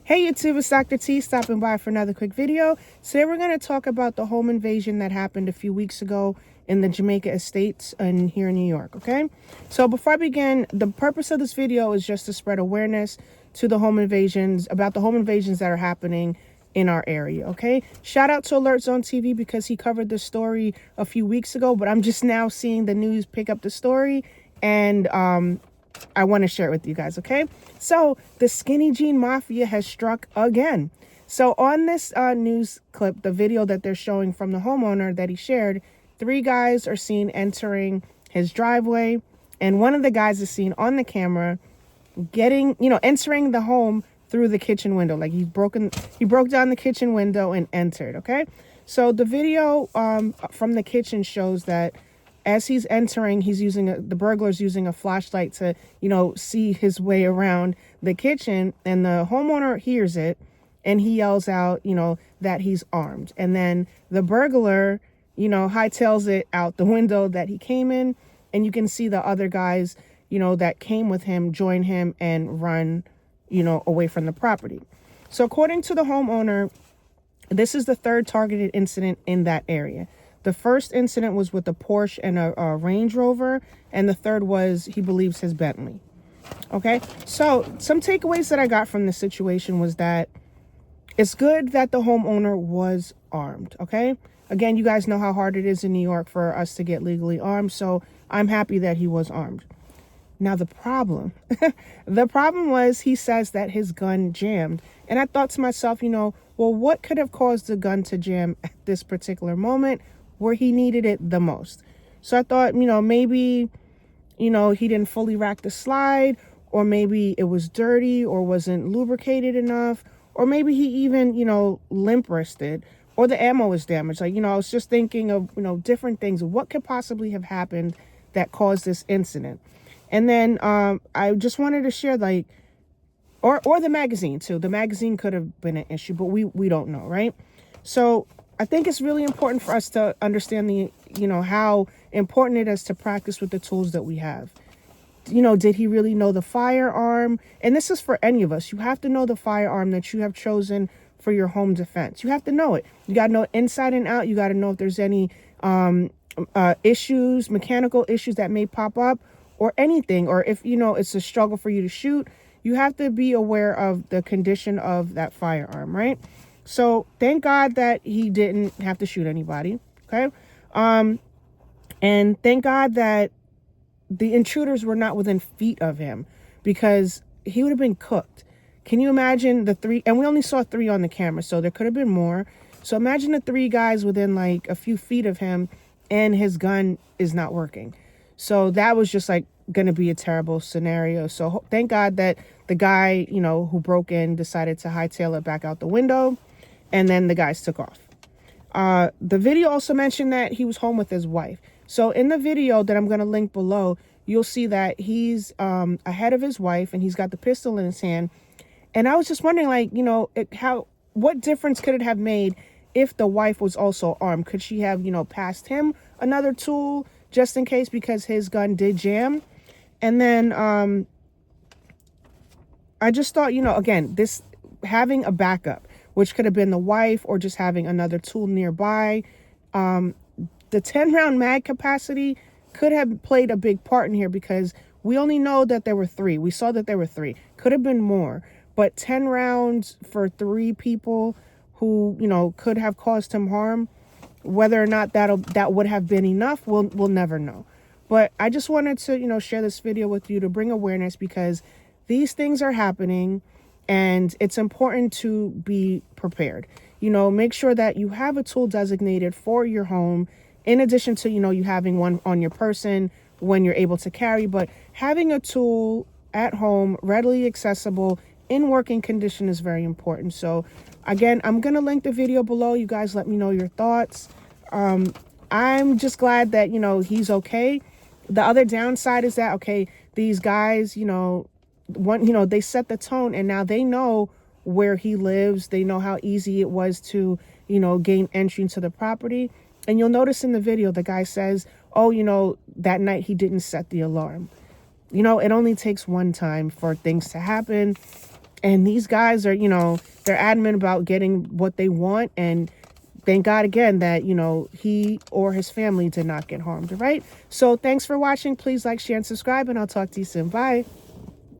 Hey YouTube, it's Dr.T stopping by for another quick video. Today we're going to talk about the home invasion that happened a few weeks ago in the Jamaica Estates and here in New York, okay? So before I begin, the purpose of this video is just to spread awareness to the home invasions, about the home invasions that are happening in our area, okay? Shout out to Alert Zone TV because he covered this story a few weeks ago, but I'm just now seeing the news pick up the story and I want to share it with you guys, okay? So the skinny jean mafia has struck again. So on this news clip, the video that they're showing from the homeowner that he shared, 3 guys are seen entering his driveway, and one of the guys is seen on the camera entering the home through the kitchen window. Like he broke down the kitchen window and entered, okay? So the video from the kitchen shows that as he's entering, the burglar's using a flashlight to, see his way around the kitchen, and the homeowner hears it and he yells out, that he's armed. And then the burglar, hightails it out the window that he came in, and you can see the other guys, that came with him join him and run, away from the property. So according to the homeowner, this is the 3rd targeted incident in that area. The first incident was with a Porsche and a Range Rover, and the third was, he believes, his Bentley. Okay, so some takeaways that I got from this situation was that it's good that the homeowner was armed, okay? Again, you guys know how hard it is in New York for us to get legally armed, so I'm happy that he was armed. Now the problem, was he says that his gun jammed. And I thought to myself, well, what could have caused the gun to jam at this particular moment where he needed it the most? So I thought, maybe, he didn't fully rack the slide, or maybe it was dirty or wasn't lubricated enough, or maybe he even, limp wristed, or the ammo was damaged. Like, I was just thinking of, different things. What could possibly have happened that caused this incident? And then I just wanted to share, or the magazine too. The magazine could have been an issue, but we don't know, right? So I think it's really important for us to understand how important it is to practice with the tools that we have. Did he really know the firearm? And this is for any of us. You have to know the firearm that you have chosen for your home defense. You have to know it. You got to know it inside and out. You got to know if there's any issues, mechanical issues that may pop up, or anything, or if, it's a struggle for you to shoot. You have to be aware of the condition of that firearm, right? So thank God that he didn't have to shoot anybody, okay? And thank God that the intruders were not within feet of him, because he would have been cooked. Can you imagine the 3? And we only saw 3 on the camera, so there could have been more. So imagine the 3 guys within like a few feet of him, and his gun is not working. So that was just going to be a terrible scenario. So thank God that the guy, who broke in decided to hightail it back out the window, and then the guys took off. The video also mentioned that he was home with his wife. So in the video that I'm going to link below, you'll see that he's ahead of his wife, and he's got the pistol in his hand. And I was just wondering, what difference could it have made if the wife was also armed? Could she have, passed him another tool just in case, because his gun did jam? And then I just thought, again, this having a backup, which could have been the wife, or just having another tool nearby. The 10-round mag capacity could have played a big part in here, because we only know that there were 3. We saw that there were 3. Could have been more, but 10 rounds for 3 people who, could have caused him harm. Whether or not that would have been enough, we'll never know. But I just wanted to, share this video with you to bring awareness, because these things are happening, and it's important to be prepared. Make sure that you have a tool designated for your home, in addition to, you having one on your person when you're able to carry, but having a tool at home, readily accessible, in working condition, is very important. So again, I'm going to link the video below. You guys let me know your thoughts. I'm just glad that, he's okay. The other downside is that, okay, these guys, they set the tone, and now they know where he lives. They know how easy it was to, gain entry into the property. And you'll notice in the video, the guy says, oh, that night he didn't set the alarm. It only takes one time for things to happen. And these guys are, they're adamant about getting what they want. And thank God again that, he or his family did not get harmed. All right. So thanks for watching. Please like, share, and subscribe, and I'll talk to you soon. Bye.